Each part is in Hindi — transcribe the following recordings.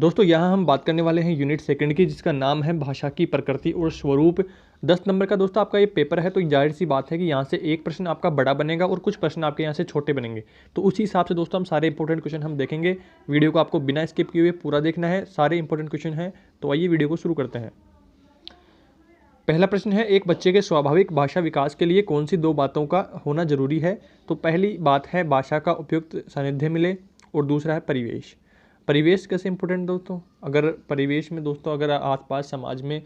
दोस्तों यहाँ हम बात करने वाले हैं यूनिट सेकंड की, जिसका नाम है भाषा की प्रकृति और स्वरूप। 10 नंबर का दोस्तों आपका ये पेपर है, तो जाहिर सी बात है कि यहाँ से एक प्रश्न आपका बड़ा बनेगा और कुछ प्रश्न आपके यहाँ से छोटे बनेंगे। तो उसी हिसाब से दोस्तों हम सारे इंपॉर्टेंट क्वेश्चन हम देखेंगे। वीडियो को आपको बिना स्किप किए हुए पूरा देखना है, सारे इंपॉर्टेंट क्वेश्चन हैं। तो आइए वीडियो को शुरू करते हैं। पहला प्रश्न है, एक बच्चे के स्वाभाविक भाषा विकास के लिए कौन सी दो बातों का होना जरूरी है? तो पहली बात है भाषा का उपयुक्त सानिध्य मिले, और दूसरा है परिवेश। परिवेश कैसे इंपॉर्टेंट दोस्तों? अगर परिवेश में दोस्तों अगर आसपास समाज में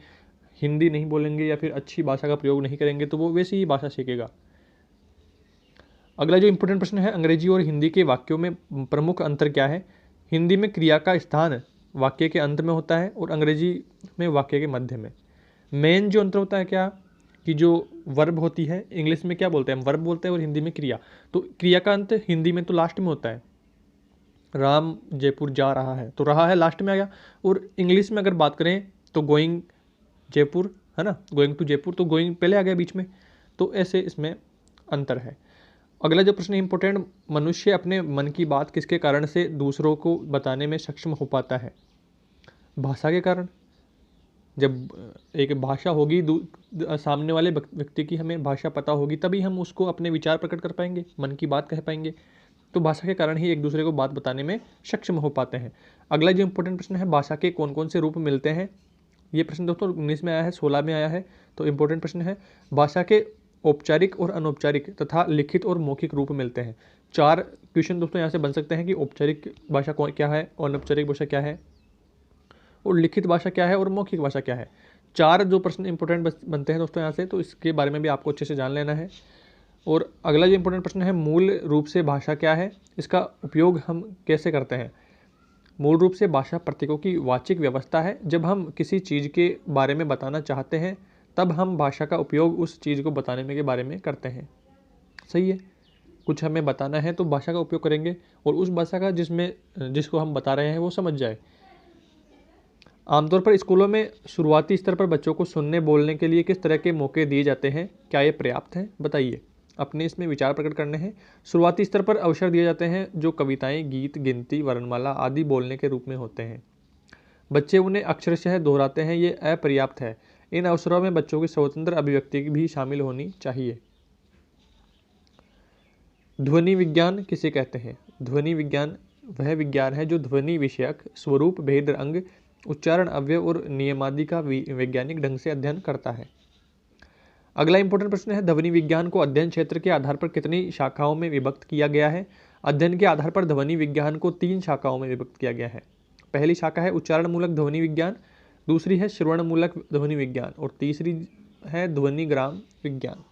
हिंदी नहीं बोलेंगे या फिर अच्छी भाषा का प्रयोग नहीं करेंगे तो वो वैसी ही भाषा सीखेगा। अगला जो इंपॉर्टेंट प्रश्न है, अंग्रेजी और हिंदी के वाक्यों में प्रमुख अंतर क्या है? हिंदी में क्रिया का स्थान वाक्य के अंत में होता है और अंग्रेजी में वाक्य के मध्य में। मेन जो अंतर होता है क्या, कि जो वर्ब होती है, इंग्लिश में क्या बोलते हैं हम, वर्ब बोलते हैं, और हिंदी में क्रिया। तो क्रिया का अंत हिंदी में तो लास्ट में होता है। राम जयपुर जा रहा है, तो रहा है लास्ट में आ गया। और इंग्लिश में अगर बात करें तो गोइंग जयपुर, है ना, गोइंग टू जयपुर, तो गोइंग पहले आ गया बीच में। तो ऐसे इसमें अंतर है। अगला जो प्रश्न इंपॉर्टेंट, मनुष्य अपने मन की बात किसके कारण से दूसरों को बताने में सक्षम हो पाता है? भाषा के कारण। जब एक भाषा होगी, सामने वाले व्यक्ति की हमें भाषा पता होगी, तभी हम उसको अपने विचार प्रकट कर पाएंगे, मन की बात कह पाएंगे। तो भाषा के कारण ही एक दूसरे को बात बताने में सक्षम हो पाते हैं। अगला जो इंपॉर्टेंट प्रश्न है, भाषा के कौन कौन से रूप मिलते हैं? ये प्रश्न दोस्तों 19 में आया है, 16 में आया है, तो इंपॉर्टेंट प्रश्न है। भाषा के औपचारिक और अनौपचारिक तथा लिखित और मौखिक रूप मिलते हैं। 4 क्वेश्चन दोस्तों यहाँ से बन सकते हैं कि औपचारिक भाषा क्या है, अनौपचारिक भाषा क्या है, और लिखित भाषा क्या है, और मौखिक भाषा क्या है। 4 जो प्रश्न इंपॉर्टेंट बनते हैं दोस्तों यहाँ से, तो इसके बारे में भी आपको अच्छे से जान लेना है। और अगला जो इंपॉर्टेंट प्रश्न है, मूल रूप से भाषा क्या है, इसका उपयोग हम कैसे करते हैं? मूल रूप से भाषा प्रतीकों की वाचिक व्यवस्था है। जब हम किसी चीज़ के बारे में बताना चाहते हैं तब हम भाषा का उपयोग उस चीज़ को बताने में के बारे में करते हैं। सही है, कुछ हमें बताना है तो भाषा का उपयोग करेंगे, और उस भाषा का जिसको हम बता रहे हैं वो समझ जाए। आमतौर पर स्कूलों में शुरुआती स्तर पर बच्चों को सुनने बोलने के लिए किस तरह के मौके दिए जाते हैं? क्या ये पर्याप्त हैं? बताइए, अपने इसमें विचार प्रकट करने हैं। शुरुआती स्तर पर अवसर दिए जाते हैं जो कविताएं, गीत, गिनती, वर्णमाला आदि बोलने के रूप में होते हैं। बच्चे उन्हें अक्षरशः दोहराते हैं, ये अपर्याप्त है। इन अवसरों में बच्चों की स्वतंत्र अभिव्यक्ति भी शामिल होनी चाहिए। ध्वनि विज्ञान किसे कहते हैं? ध्वनि विज्ञान वह विज्ञान है जो ध्वनि विषयक स्वरूप, भेद, अंग, उच्चारण, अवयव और नियमादि का वैज्ञानिक ढंग से अध्ययन करता है। अगला इंपॉर्टेंट प्रश्न है, ध्वनि विज्ञान को अध्ययन क्षेत्र के आधार पर कितनी शाखाओं में विभक्त किया गया है? अध्ययन के आधार पर ध्वनि विज्ञान को 3 शाखाओं में विभक्त किया गया है। पहली शाखा है उच्चारण मूलक ध्वनि विज्ञान, दूसरी है श्रवण मूलक ध्वनि विज्ञान, और तीसरी है ध्वनिग्राम विज्ञान।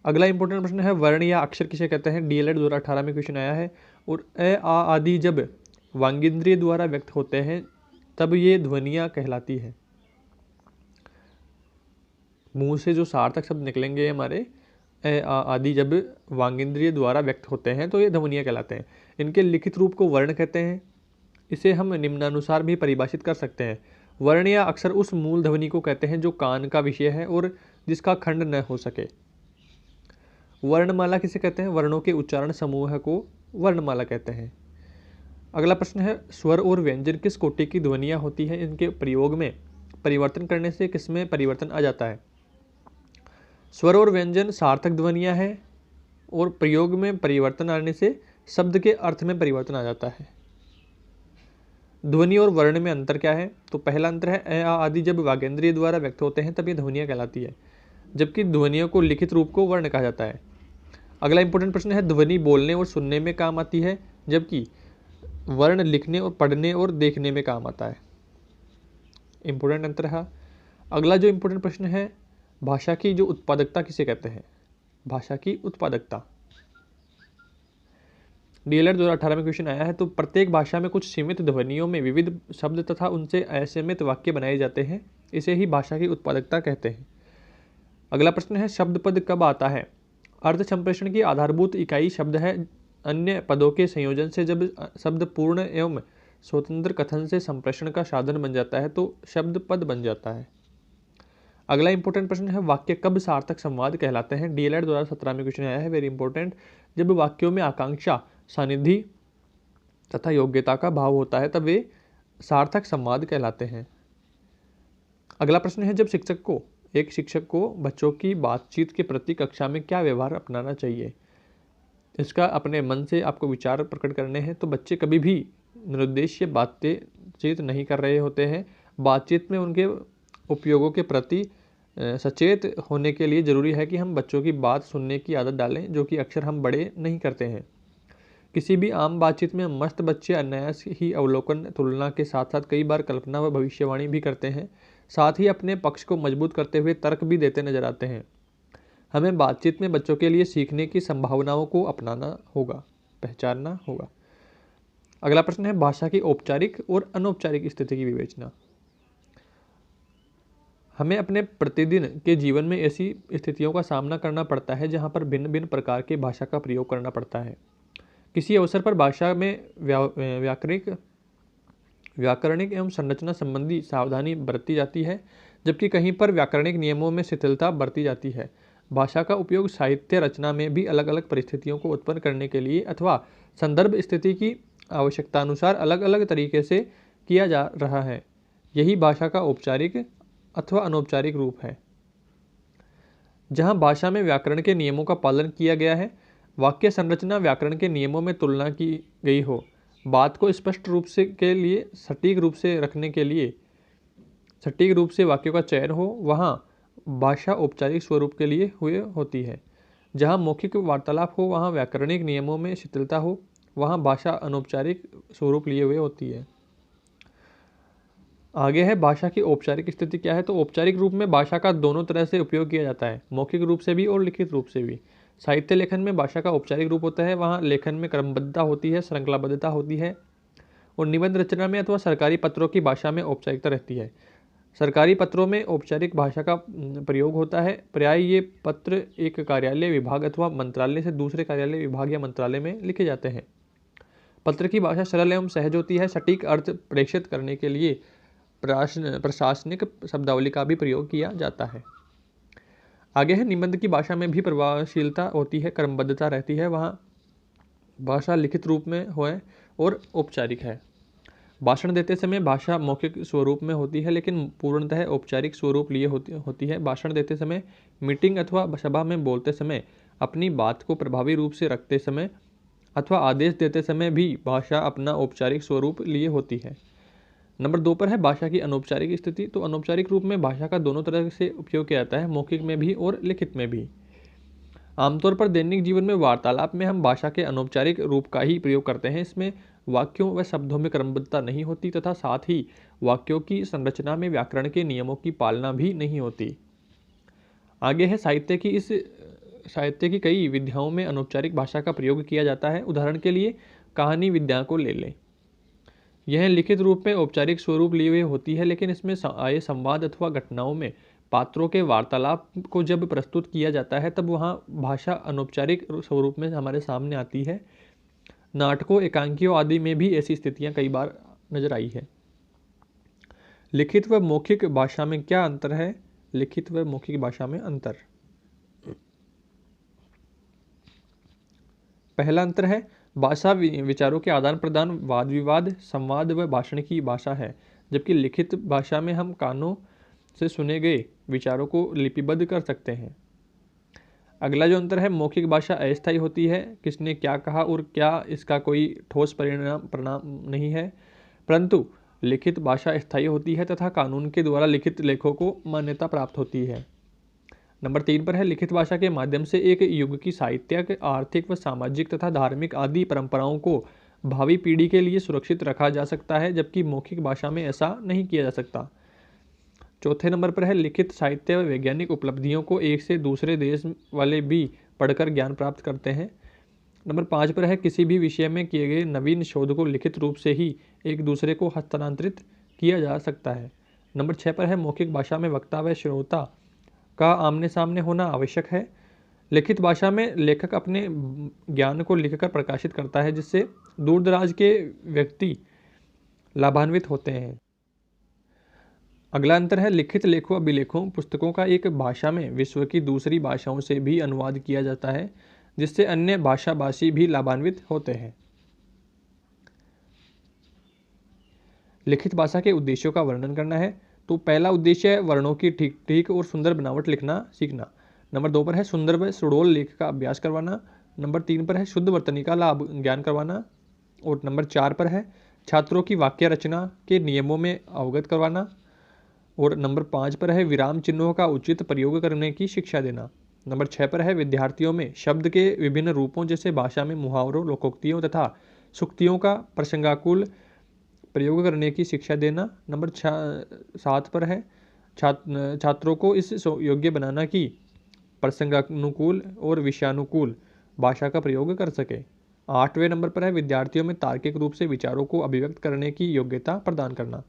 अगला इंपॉर्टेंट प्रश्न है, वर्ण या अक्षर किसे कहते हैं? डीएलएड 2018 में क्वेश्चन आया है। और अ, आ आदि जब वांगिंद्रिय द्वारा व्यक्त होते हैं तब ये ध्वनियाँ कहलाती है। मुंह से जो सार्थक शब्द निकलेंगे हमारे अ, आ आदि जब वांगिंद्रिय द्वारा व्यक्त होते हैं तो ये ध्वनियाँ कहलाते हैं। इनके लिखित रूप को वर्ण कहते हैं। इसे हम निम्नानुसार भी परिभाषित कर सकते हैं। वर्ण या अक्षर उस मूल ध्वनि को कहते हैं जो कान का विषय है और जिसका खंड न हो सके। वर्णमाला किसे कहते हैं? वर्णों के उच्चारण समूह को वर्णमाला कहते हैं। अगला प्रश्न है, स्वर और व्यंजन किस कोटि की ध्वनियाँ होती हैं? इनके प्रयोग में परिवर्तन करने से किसमें परिवर्तन आ जाता है? स्वर और व्यंजन सार्थक ध्वनियाँ हैं, और प्रयोग में परिवर्तन आने से शब्द के अर्थ में परिवर्तन आ जाता है। ध्वनि और वर्ण में अंतर क्या है? तो पहला अंतर है, अ, आ आदि जब वागेंद्रिय द्वारा व्यक्त होते हैं तब ये ध्वनियाँ कहलाती है, जबकि ध्वनियों को लिखित रूप को वर्ण कहा जाता है। अगला इंपॉर्टेंट प्रश्न है, ध्वनि बोलने और सुनने में काम आती है, जबकि वर्ण लिखने और पढ़ने और देखने में काम आता है। इंपॉर्टेंट अंतर है। अगला जो इंपॉर्टेंट प्रश्न है, भाषा की जो उत्पादकता किसे कहते हैं? भाषा की उत्पादकता डीएलएड 2018 में क्वेश्चन आया है। तो प्रत्येक भाषा में कुछ सीमित ध्वनियों में विविध शब्द तथा उनसे असीमित वाक्य बनाए जाते हैं, इसे ही भाषा की उत्पादकता कहते हैं। अगला प्रश्न है, शब्द पद कब आता है? अर्थ संप्रेषण की आधारभूत इकाई शब्द है। अन्य पदों के संयोजन से जब शब्द पूर्ण एवं स्वतंत्र कथन से संप्रेषण का साधन बन जाता है तो शब्द पद बन जाता है। अगला इंपॉर्टेंट प्रश्न है, वाक्य कब सार्थक संवाद कहलाते हैं? डीएलएड 2017 में क्वेश्चन आया है, वेरी इंपॉर्टेंट। जब वाक्यों में आकांक्षा, सानिध्य तथा योग्यता का भाव होता है तब वे सार्थक संवाद कहलाते हैं। अगला प्रश्न है, जब एक शिक्षक को बच्चों की बातचीत के प्रति कक्षा में क्या व्यवहार अपनाना चाहिए? इसका अपने मन से आपको विचार प्रकट करने हैं। तो बच्चे कभी भी निरुद्देश्य बातचीत नहीं कर रहे होते हैं। बातचीत में उनके उपयोगों के प्रति सचेत होने के लिए ज़रूरी है कि हम बच्चों की बात सुनने की आदत डालें, जो कि अक्सर हम बड़े नहीं करते हैं। किसी भी आम बातचीत में मस्त बच्चे अनायास ही अवलोकन, तुलना के साथ साथ कई बार कल्पना व भविष्यवाणी भी करते हैं। साथ ही अपने पक्ष को मजबूत करते हुए तर्क भी देते नजर आते हैं। हमें बातचीत में बच्चों के लिए सीखने की संभावनाओं को अपनाना होगा, पहचानना होगा। अगला प्रश्न है, भाषा की औपचारिक और अनौपचारिक स्थिति की विवेचना। हमें अपने प्रतिदिन के जीवन में ऐसी स्थितियों का सामना करना पड़ता है जहां पर भिन्न भिन्न प्रकार की भाषा का प्रयोग करना पड़ता है। किसी अवसर पर भाषा में व्याकरणिक एवं संरचना संबंधी सावधानी बरती जाती है, जबकि कहीं पर व्याकरणिक नियमों में शिथिलता बरती जाती है। भाषा का उपयोग साहित्य रचना में भी अलग अलग परिस्थितियों को उत्पन्न करने के लिए अथवा संदर्भ स्थिति की आवश्यकता अनुसार अलग अलग तरीके से किया जा रहा है। यही भाषा का औपचारिक अथवा अनौपचारिक रूप है। जहां भाषा में व्याकरण के नियमों का पालन किया गया है, वाक्य संरचना व्याकरण के नियमों में तुलना की गई हो, बात को स्पष्ट रूप से के लिए सटीक रूप से रखने के लिए सटीक रूप से वाक्यों का चयन हो, वहां भाषा औपचारिक स्वरूप के लिए हुए होती है। जहां मौखिक वार्तालाप हो, वहां व्याकरणिक नियमों में शिथिलता हो, वहां भाषा अनौपचारिक स्वरूप लिए हुए होती है। आगे है, भाषा की औपचारिक स्थिति क्या है? तो औपचारिक रूप में भाषा का दोनों तरह से उपयोग किया जाता है, मौखिक रूप से भी और लिखित रूप से भी। साहित्य लेखन में भाषा का औपचारिक रूप होता है, वहाँ लेखन में क्रमबद्धता होती है, श्रृंखलाबद्धता होती है। और निबंध रचना में अथवा सरकारी पत्रों की भाषा में औपचारिकता रहती है। सरकारी पत्रों में औपचारिक भाषा का प्रयोग होता है। प्राय ये पत्र एक कार्यालय, विभाग अथवा मंत्रालय से दूसरे कार्यालय, विभाग या मंत्रालय में लिखे जाते हैं। पत्र की भाषा सरल एवं सहज होती है। सटीक अर्थ प्रेषित करने के लिए प्रशासनिक शब्दावली का भी प्रयोग किया जाता है। आगे है, निबंध की भाषा में भी प्रभावशीलता होती है, क्रमबद्धता रहती है। वहाँ भाषा लिखित रूप में है और औपचारिक है। भाषण देते समय भाषा मौखिक स्वरूप में होती है, लेकिन पूर्णतः औपचारिक स्वरूप लिए होती है। भाषण देते समय, मीटिंग अथवा सभा में बोलते समय, अपनी बात को प्रभावी रूप से रखते समय अथवा आदेश देते समय भी भाषा अपना औपचारिक स्वरूप लिए होती है। नंबर 2 पर है, भाषा की अनौपचारिक स्थिति। तो अनौपचारिक रूप में भाषा का दोनों तरह से उपयोग किया जाता है, मौखिक में भी और लिखित में भी। आमतौर पर दैनिक जीवन में वार्तालाप में हम भाषा के अनौपचारिक रूप का ही प्रयोग करते हैं। इसमें वाक्यों व शब्दों में क्रमबद्धता नहीं होती तथा साथ ही वाक्यों की संरचना में व्याकरण के नियमों की पालना भी नहीं होती। आगे है, साहित्य की कई विधाओं में अनौपचारिक भाषा का प्रयोग किया जाता है। उदाहरण के लिए कहानी विधा को ले लें। यह लिखित रूप में औपचारिक स्वरूप लिए हुए होती है, लेकिन इसमें आए संवाद अथवा घटनाओं में पात्रों के वार्तालाप को जब प्रस्तुत किया जाता है, तब वहाँ भाषा अनौपचारिक स्वरूप में हमारे सामने आती है। नाटकों, एकांकियों आदि में भी ऐसी स्थितियाँ कई बार नजर आई है। लिखित व मौखिक भाषा में क्या अंतर है? लिखित व मौखिक भाषा में अंतर। पहला अंतर है, भाषा विचारों के आदान प्रदान, वाद विवाद, संवाद व भाषण की भाषा है, जबकि लिखित भाषा में हम कानों से सुने गए विचारों को लिपिबद्ध कर सकते हैं। अगला जो अंतर है, मौखिक भाषा अस्थायी होती है। किसने क्या कहा और क्या, इसका कोई ठोस परिणाम नहीं है। परंतु लिखित भाषा स्थायी होती है तथा कानून के द्वारा लिखित लेखों को मान्यता प्राप्त होती है। नंबर 3 पर है, लिखित भाषा के माध्यम से एक युग की साहित्यिक, आर्थिक व सामाजिक तथा धार्मिक आदि परंपराओं को भावी पीढ़ी के लिए सुरक्षित रखा जा सकता है, जबकि मौखिक भाषा में ऐसा नहीं किया जा सकता। चौथे नंबर पर है, लिखित साहित्य व वैज्ञानिक उपलब्धियों को एक से दूसरे देश वाले भी पढ़कर ज्ञान प्राप्त करते हैं। नंबर 5 पर है, किसी भी विषय में किए गए नवीन शोध को लिखित रूप से ही एक दूसरे को हस्तांतरित किया जा सकता है। नंबर 6 पर है, मौखिक भाषा में वक्ता व श्रोता का आमने सामने होना आवश्यक है। लिखित भाषा में लेखक अपने ज्ञान को लिखकर प्रकाशित करता है, जिससे दूर दराज के व्यक्ति लाभान्वित होते हैं। अगला अंतर है, लिखित लेखों अभिलेखों पुस्तकों का एक भाषा में विश्व की दूसरी भाषाओं से भी अनुवाद किया जाता है, जिससे अन्य भाषाभाषी भी लाभान्वित होते हैं। लिखित भाषा के उद्देश्यों का वर्णन करना है। तो पहला उद्देश्य है वर्णों की ठीक ठीक और सुंदर बनावट लिखना सीखना। नंबर 2 पर है सुंदर व सुडोल लेख का अभ्यास करवाना। नंबर 3 पर है शुद्ध वर्तनी का लाभ ज्ञान करवाना। और नंबर 4 पर है छात्रों की वाक्य रचना के नियमों में अवगत करवाना। और नंबर 5 पर है विराम चिन्हों का उचित प्रयोग करने की शिक्षा देना। नंबर 6 पर है विद्यार्थियों में शब्द के विभिन्न रूपों जैसे भाषा में मुहावरों, लोकोक्तियों तथा सूक्तियों का प्रसंगाकुल प्रयोग करने की शिक्षा देना। नंबर 7 पर है छात्रों को इस योग्य बनाना कि प्रसंगानुकूल और विषयानुकूल भाषा का प्रयोग कर सके। 8वें नंबर पर है विद्यार्थियों में तार्किक रूप से विचारों को अभिव्यक्त करने की योग्यता प्रदान करना।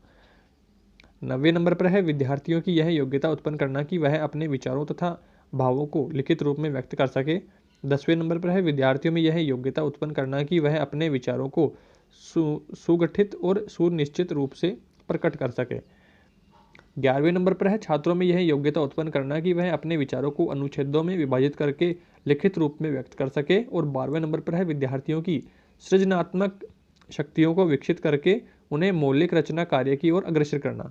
9वें नंबर पर है विद्यार्थियों की यह योग्यता उत्पन्न करना कि वह अपने विचारों तथा भावों को लिखित रूप में व्यक्त कर सके। 10वें नंबर पर है विद्यार्थियों में यह योग्यता उत्पन्न करना कि वह अपने विचारों को सुगठित और सुनिश्चित रूप से प्रकट कर सके। 11वें नंबर पर है छात्रों में यह योग्यता उत्पन्न करना कि वह अपने विचारों को अनुच्छेदों में विभाजित करके लिखित रूप में व्यक्त कर सके। और 12वें नंबर पर है विद्यार्थियों की सृजनात्मक शक्तियों को विकसित करके उन्हें मौलिक रचना कार्य की ओर अग्रसर करना।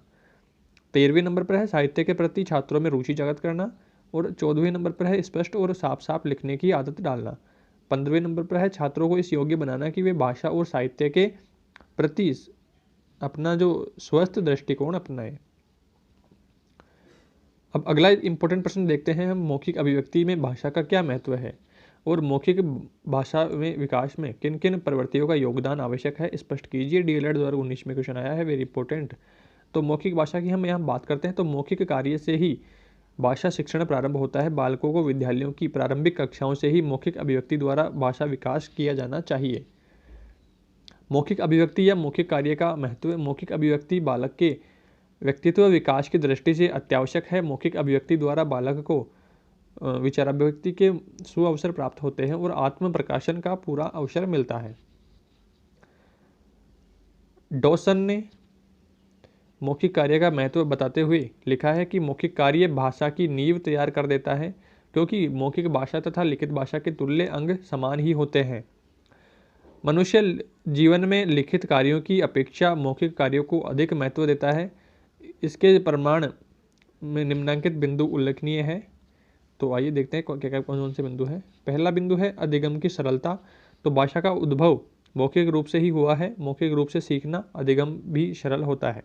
13वें नंबर पर है साहित्य के प्रति छात्रों में रुचि जागृत करना। और 14वें नंबर पर है स्पष्ट और साफ साफ लिखने की आदत डालना। 15वें नंबर पर है छात्रों को इस योग्य बनाना कि वे भाषा और साहित्य के प्रति अपना जो स्वस्थ दृष्टिकोण अपनाएं। अब अगला इंपॉर्टेंट प्रश्न देखते हैं हम, मौखिक अभिव्यक्ति में भाषा का क्या महत्व है और मौखिक भाषा में विकास में किन किन प्रवृत्तियों का योगदान आवश्यक है, स्पष्ट कीजिए। डीएलएड 2019 में क्वेश्चन आया है, वेरी इंपॉर्टेंट। तो मौखिक भाषा की हम यहाँ बात करते हैं तो मौखिक कार्य से ही भाषा शिक्षण प्रारंभ होता है। बालकों को विद्यालयों की प्रारंभिक कक्षाओं से ही मौखिक अभिव्यक्ति द्वारा भाषा विकास किया जाना चाहिए। मौखिक अभिव्यक्ति या मौखिक कार्य का महत्व। मौखिक अभिव्यक्ति बालक के व्यक्तित्व विकास की दृष्टि से अत्यावश्यक है। मौखिक अभिव्यक्ति द्वारा बालक को विचाराभिव्यक्ति के सुअवसर प्राप्त होते हैं और आत्म प्रकाशन का पूरा अवसर मिलता है। डॉसन ने मौखिक कार्य का महत्व बताते हुए लिखा है कि मौखिक कार्य भाषा की नींव तैयार कर देता है, क्योंकि मौखिक भाषा तथा लिखित भाषा के तुल्य अंग समान ही होते हैं। मनुष्य जीवन में लिखित कार्यों की अपेक्षा मौखिक कार्यों को अधिक महत्व देता है। इसके प्रमाण में निम्नलिखित बिंदु उल्लेखनीय है। तो आइए देखते हैं क्या कौन से बिंदु है। पहला बिंदु है अधिगम की सरलता। तो भाषा का उद्भव मौखिक रूप से ही हुआ है। मौखिक रूप से सीखना अधिगम भी सरल होता है।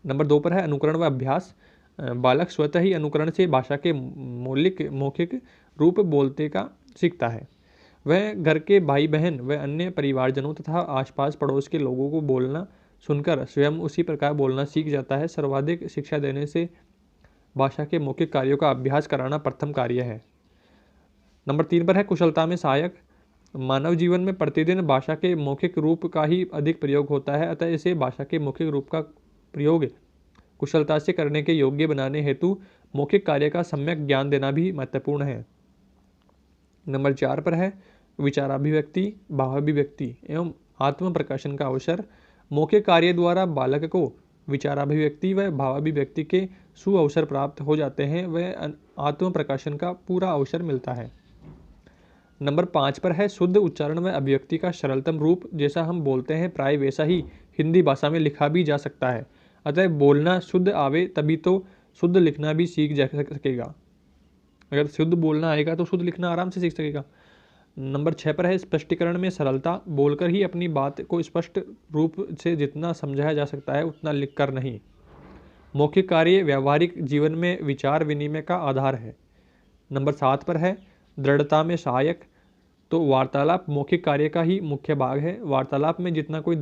नंबर 2 पर है अनुकरण व अभ्यास। बालक स्वतः ही अनुकरण से भाषा के मौखिक रूप बोलते का सीखता है। वह घर के भाई बहन व अन्य परिवारजनों तथा आसपास पड़ोस के लोगों को बोलना सुनकर स्वयं उसी प्रकार बोलना सीख जाता है। सर्वाधिक शिक्षा देने से भाषा के मौखिक कार्यों का अभ्यास कराना प्रथम कार्य है। नंबर 3 पर है कुशलता में सहायक। मानव जीवन में प्रतिदिन भाषा के मौखिक रूप का ही अधिक प्रयोग होता है, अतः इसे भाषा के मौखिक रूप का प्रयोग कुशलता से करने के योग्य बनाने हेतु मौखिक कार्य का सम्यक ज्ञान देना भी महत्वपूर्ण है। नंबर 4 पर है विचाराभिव्यक्ति, भावाभिव्यक्ति एवं आत्म प्रकाशन का अवसर। मौखिक कार्य द्वारा बालक को विचाराभिव्यक्ति व भावाभिव्यक्ति के सुअवसर प्राप्त हो जाते हैं, वह आत्म प्रकाशन का पूरा अवसर मिलता है। नंबर 5 पर है शुद्ध उच्चारण व अभिव्यक्ति का सरलतम रूप। जैसा हम बोलते हैं प्राय वैसा ही हिंदी भाषा में लिखा भी जा सकता है, अतः बोलना शुद्ध आवे तभी तो शुद्ध लिखना भी सीख जा सकेगा। अगर शुद्ध बोलना आएगा तो शुद्ध लिखना आराम से सीख सकेगा। नंबर 6 पर है स्पष्टीकरण में सरलता। बोलकर ही अपनी बात को स्पष्ट रूप से जितना समझाया जा सकता है उतना लिखकर नहीं। मौखिक कार्य व्यावहारिक जीवन में विचार विनिमय का आधार है। नंबर 7 पर है दृढ़ता में सहायक। तो वार्तालाप मौखिक कार्य का ही मुख्य भाग है। वार्तालाप में जितना कोई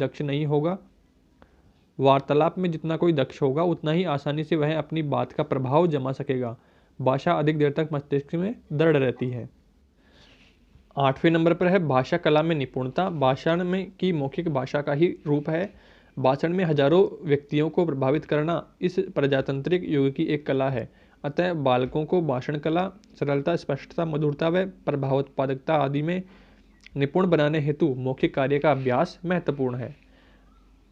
दक्ष होगा उतना ही आसानी से वह अपनी बात का प्रभाव जमा सकेगा। भाषा अधिक देर तक मस्तिष्क में दृढ़ रहती है। 8वें नंबर पर है भाषा कला में निपुणता। भाषण में की मौखिक भाषा का ही रूप है। भाषण में हजारों व्यक्तियों को प्रभावित करना इस प्रजातांत्रिक युग की एक कला है, अतः बालकों को भाषण कला सरलता, स्पष्टता, मधुरता व प्रभावोत्पादकता आदि में निपुण बनाने हेतु मौखिक कार्य का अभ्यास महत्वपूर्ण है।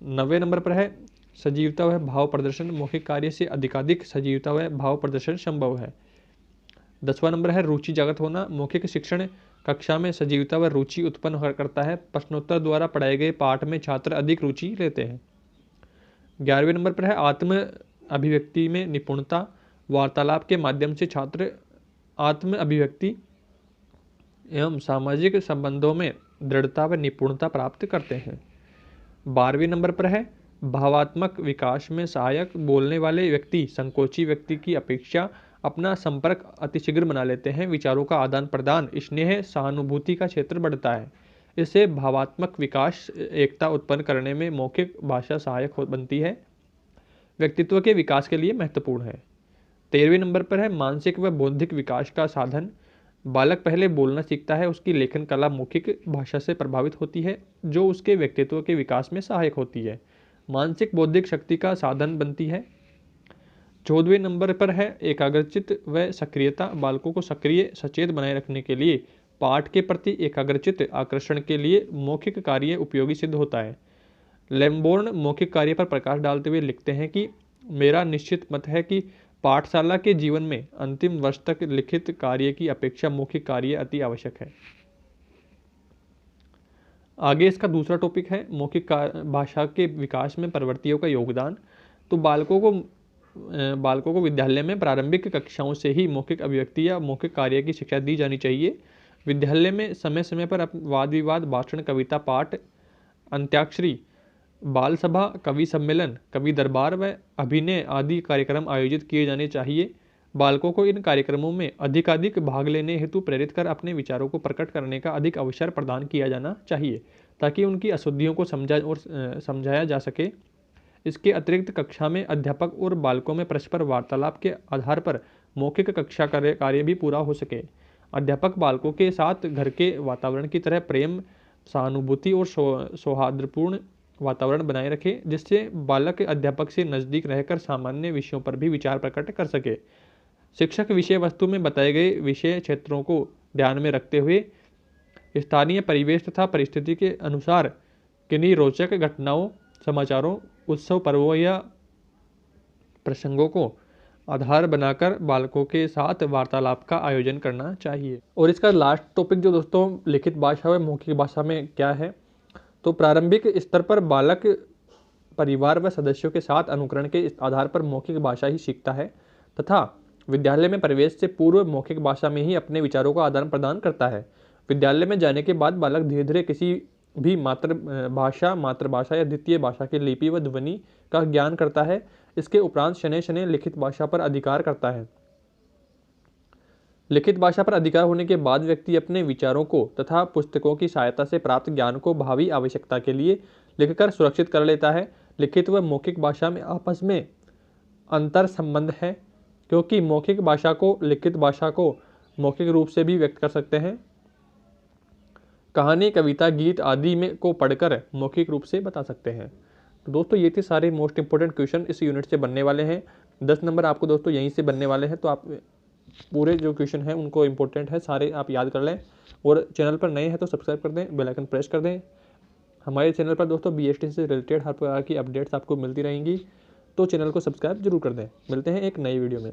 9वें नंबर पर है सजीवता व भाव प्रदर्शन। मौखिक कार्य से अधिकाधिक सजीवता व भाव प्रदर्शन संभव है। 10वां नंबर है रुचि जागृत होना। मौखिक शिक्षण कक्षा में सजीवता व रुचि उत्पन्न करता है। प्रश्नोत्तर द्वारा पढ़ाए गए पाठ में छात्र अधिक रुचि लेते हैं। 11वें नंबर पर है आत्म अभिव्यक्ति में निपुणता। वार्तालाप के माध्यम से छात्र आत्म अभिव्यक्ति एवं सामाजिक संबंधों में दृढ़ता व निपुणता प्राप्त करते हैं। 12वें नंबर पर है भावात्मक विकास में सहायक। बोलने वाले व्यक्ति संकोची व्यक्ति की अपेक्षा अपना संपर्क अतिशीघ्र बना लेते हैं। विचारों का आदान प्रदान, स्नेह, सहानुभूति का क्षेत्र बढ़ता है। इससे भावात्मक विकास, एकता उत्पन्न करने में मौखिक भाषा सहायक बनती है। व्यक्तित्व के विकास के लिए महत्वपूर्ण है। 13वें नंबर पर है मानसिक व बौद्धिक विकास का साधन। बालक पहले बोलना सीखता है, उसकी लेखन कला मौखिक भाषा से प्रभावित होती है, जो उसके व्यक्तित्व के विकास में सहायक होती है, मानसिक बौद्धिक शक्ति का साधन बनती है। 14वें नंबर पर है एकाग्रचित व सक्रियता। बालकों को सक्रिय सचेत बनाए रखने के लिए पाठ के प्रति एकाग्रचित आकर्षण के लिए मौखिक कार्य उपयोगी सिद्ध होता है। लैम्बोर्न मौखिक कार्य पर प्रकाश डालते हुए लिखते हैं कि मेरा निश्चित मत है कि पाठशाला के जीवन में अंतिम वर्ष तक लिखित कार्य की अपेक्षा मौखिक कार्य अति आवश्यक है। आगे इसका दूसरा टॉपिक है मौखिक भाषा के विकास में प्रवृत्तियों का योगदान। तो बालकों को विद्यालय में प्रारंभिक कक्षाओं से ही मौखिक अभिव्यक्ति या मौखिक कार्य की शिक्षा दी जानी चाहिए। विद्यालय में समय समय पर वाद विवाद, भाषण, कविता पाठ, अंत्याक्षरी, बाल सभा, कवि सम्मेलन, कवि दरबार व अभिनय आदि कार्यक्रम आयोजित किए जाने चाहिए। बालकों को इन कार्यक्रमों में अधिकाधिक भाग लेने हेतु प्रेरित कर अपने विचारों को प्रकट करने का अधिक अवसर प्रदान किया जाना चाहिए, ताकि उनकी अशुद्धियों को समझाया जा सके। इसके अतिरिक्त कक्षा में अध्यापक और बालकों में परस्पर वार्तालाप के आधार पर मौखिक कक्षा कार्य भी पूरा हो सके। अध्यापक बालकों के साथ घर के वातावरण की तरह प्रेम, सहानुभूति और सौहार्दपूर्ण वातावरण बनाए रखे, जिससे बालक अध्यापक से नज़दीक रहकर सामान्य विषयों पर भी विचार प्रकट कर सके। शिक्षक विषय वस्तु में बताए गए विषय क्षेत्रों को ध्यान में रखते हुए स्थानीय परिवेश तथा परिस्थिति के अनुसार किन्हीं रोचक घटनाओं, समाचारों, उत्सव, पर्वों या प्रसंगों को आधार बनाकर बालकों के साथ वार्तालाप का आयोजन करना चाहिए। और इसका लास्ट टॉपिक जो दोस्तों लिखित भाषा व मौखिक भाषा में क्या है, तो प्रारंभिक स्तर पर बालक परिवार व सदस्यों के साथ अनुकरण के आधार पर मौखिक भाषा ही सीखता है तथा विद्यालय में प्रवेश से पूर्व मौखिक भाषा में ही अपने विचारों का आदान प्रदान करता है। विद्यालय में जाने के बाद बालक धीरे धीरे किसी भी मातृभाषा या द्वितीय भाषा की लिपि व ध्वनि का ज्ञान करता है। इसके उपरांत शनै शनै लिखित भाषा पर अधिकार करता है। लिखित भाषा पर अधिकार होने के बाद व्यक्ति अपने विचारों को तथा पुस्तकों की सहायता से प्राप्त ज्ञान को भावी आवश्यकता के लिए लिखकर सुरक्षित कर लेता है। लिखित व मौखिक भाषा में आपस में अंतर संबंध है, क्योंकि मौखिक भाषा को लिखित भाषा को मौखिक रूप से भी व्यक्त कर सकते हैं। कहानी, कविता, गीत आदि में को पढ़कर मौखिक रूप से बता सकते हैं। तो दोस्तों ये थे सारे मोस्ट इंपोर्टेंट क्वेश्चन इस यूनिट से बनने वाले हैं। 10 नंबर आपको दोस्तों यहीं से बनने वाले हैं, तो आप पूरे जो क्वेश्चन हैं उनको इंपॉर्टेंट है सारे आप याद कर लें। और चैनल पर नए हैं तो सब्सक्राइब कर दें, बेल आइकन प्रेस कर दें। हमारे चैनल पर दोस्तों BST से रिलेटेड हर प्रकार की अपडेट्स आपको मिलती रहेंगी, तो चैनल को सब्सक्राइब जरूर कर दें। मिलते हैं एक नई वीडियो में।